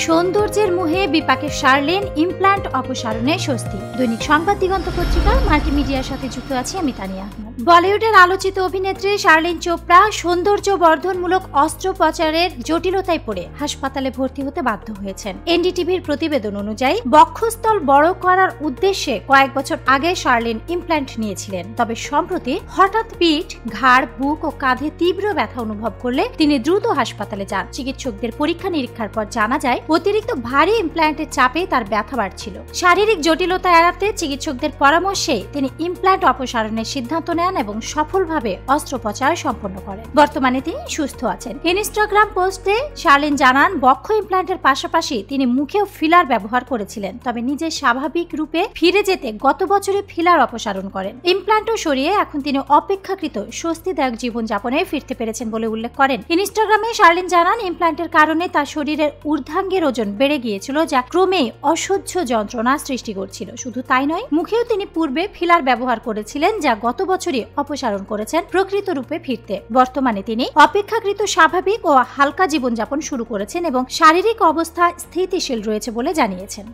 সৌন্দর্যের মোহে বিপাকে শার্লিন, ইমপ্ল্যান্ট অপসারণে স্বস্তি। দৈনিক সংবাদ দিগন্ত পত্রিকার মাল্টিমিডিয়ার সাথে যুক্ত আছি আমি তানিয়া আহমেদ। বলিউডের আলোচিত অভিনেত্রী শার্লিন চোপড়া সৌন্দর্য বর্ধনমূলক অস্ত্রোপচারের জটিলতায় পড়ে হাসপাতালে ভর্তি হতে বাধ্য হয়েছেন। এনডিটিভির প্রতিবেদন অনুযায়ী বক্ষস্থল বড় করার উদ্দেশ্যে কয়েক বছর আগে শার্লিন ইমপ্ল্যান্ট নিয়েছিলেন। তবে সম্প্রতি হঠাৎ পিঠ, ঘাড়, বুক ও কাঁধে তীব্র ব্যথা অনুভব করলে তিনি দ্রুত হাসপাতালে যান। চিকিৎসকদের পরীক্ষা নিরীক্ষার পর জানা যায় অতিরিক্ত ভারী ইমপ্ল্যান্টের চাপে তার ব্যথা বাড়ছিল। শারীরিক জটিলতা এড়াতে চিকিৎসকদের পরামর্শে তিনি ইমপ্ল্যান্ট অপসারণের সিদ্ধান্ত নেন এবং সফলভাবে অস্ত্রোপচার সম্পন্ন করেন। বর্তমানে তিনি সুস্থ আছেন। ইনস্টাগ্রাম পোস্টে শার্লিন জানান, বক্ষ ইমপ্ল্যান্টের পাশাপাশি তিনি মুখেও ফিলার ব্যবহার করেছিলেন। তবে নিজের স্বাভাবিক রূপে ফিরে যেতে গত বছরে ফিলার অপসারণ করেন। ইমপ্ল্যান্টও সরিয়ে এখন তিনি অপেক্ষাকৃত স্বস্তিদায়ক জীবনযাপনে ফিরতে পেরেছেন বলে উল্লেখ করেন। ইনস্টাগ্রামে শার্লিন জানান, ইমপ্ল্যান্টের কারণে তার শরীরের ঊর্ধ্বাঙ্গের ওজন বেড়ে গিয়েছিল, যা ক্রমে অসহ্য যন্ত্রণা সৃষ্টি করছিল। শুধু তাই নয়, মুখেও তিনি পূর্বে ফিলার ব্যবহার করেছিলেন, যা গত বছরই অপসারণ করেছেন প্রকৃত রূপে ফিরতে। বর্তমানে তিনি অপেক্ষাকৃত স্বাভাবিক ও হালকা জীবনযাপন শুরু করেছেন এবং শারীরিক অবস্থা স্থিতিশীল রয়েছে বলে জানিয়েছেন।